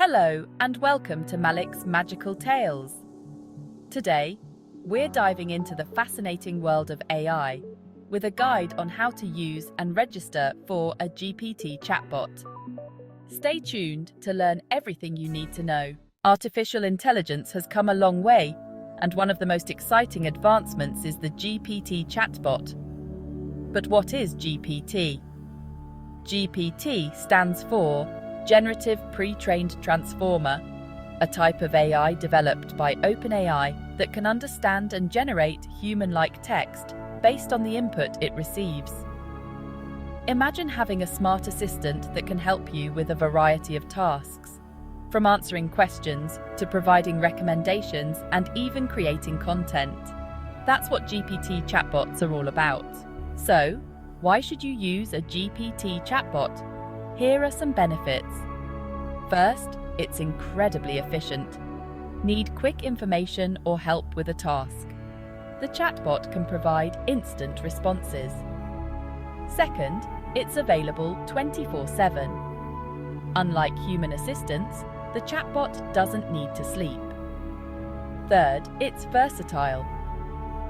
Hello and welcome to Malik's Magical Tales. Today, we're diving into the fascinating world of AI with a guide on how to use and register for a GPT chatbot. Stay tuned to learn everything you need to know. Artificial intelligence has come a long way, and one of the most exciting advancements is the GPT chatbot. But what is GPT? GPT stands for Generative Pre-trained Transformer, a type of AI developed by OpenAI that can understand and generate human-like text based on the input it receives. Imagine having a smart assistant that can help you with a variety of tasks, from answering questions to providing recommendations and even creating content. That's what GPT chatbots are all about. So, why should you use a GPT chatbot? Here are some benefits. First, it's incredibly efficient. Need quick information or help with a task? The chatbot can provide instant responses. Second, it's available 24/7. Unlike human assistants, the chatbot doesn't need to sleep. Third, it's versatile.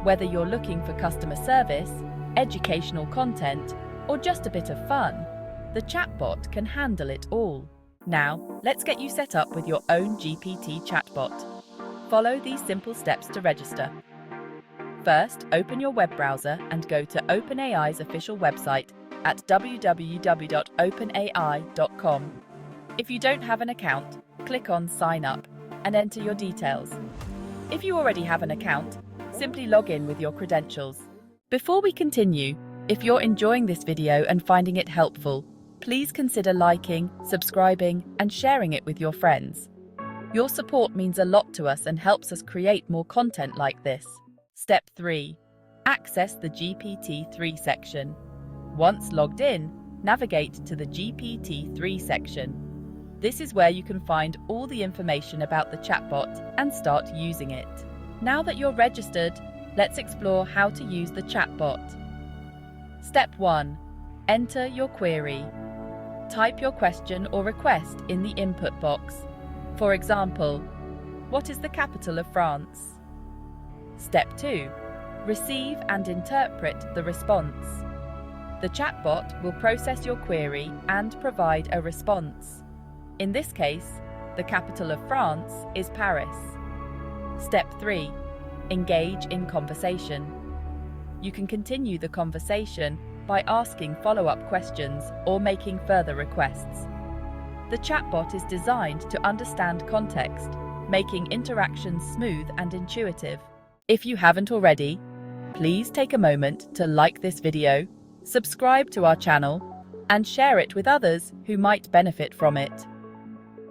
Whether you're looking for customer service, educational content, or just a bit of fun, the chatbot can handle it all. Now, let's get you set up with your own GPT chatbot. Follow these simple steps to register. First, open your web browser and go to OpenAI's official website at www.openai.com. If you don't have an account, click on Sign Up and enter your details. If you already have an account, simply log in with your credentials. Before we continue, if you're enjoying this video and finding it helpful, please consider liking, subscribing, and sharing it with your friends. Your support means a lot to us and helps us create more content like this. Step 3. Access the GPT-3 section. Once logged in, navigate to the GPT-3 section. This is where you can find all the information about the chatbot and start using it. Now that you're registered, let's explore how to use the chatbot. Step 1. Enter your query. Type your question or request in the input box. For example, what is the capital of France? Step 2. Receive and interpret the response. The chatbot will process your query and provide a response. In this case, the capital of France is Paris. Step 3. Engage in conversation. You can continue the conversation by asking follow-up questions or making further requests. The chatbot is designed to understand context, making interactions smooth and intuitive. If you haven't already, please take a moment to like this video, subscribe to our channel, and share it with others who might benefit from it.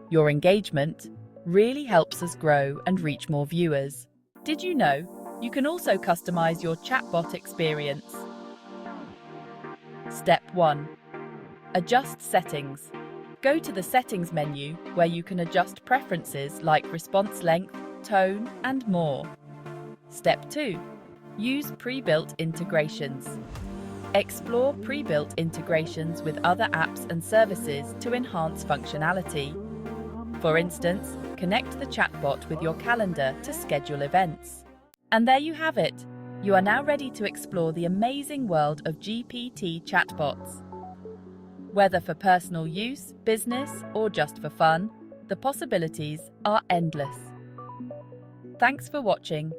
Your engagement really helps us grow and reach more viewers. Did you know you can also customize your chatbot experience? Step 1. Adjust settings. Go to the Settings menu where you can adjust preferences like response length, tone, and more. Step 2. Use pre-built integrations. Explore pre-built integrations with other apps and services to enhance functionality. For instance, connect the chatbot with your calendar to schedule events. And there you have it. You are now ready to explore the amazing world of GPT chatbots. Whether for personal use, business, or just for fun, the possibilities are endless. Thanks for watching.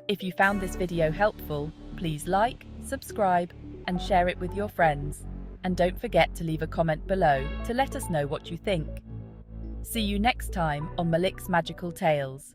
If you found this video helpful, please like, subscribe, and share it with your friends. And don't forget to leave a comment below to let us know what you think. See you next time on Malik's Magical Tales.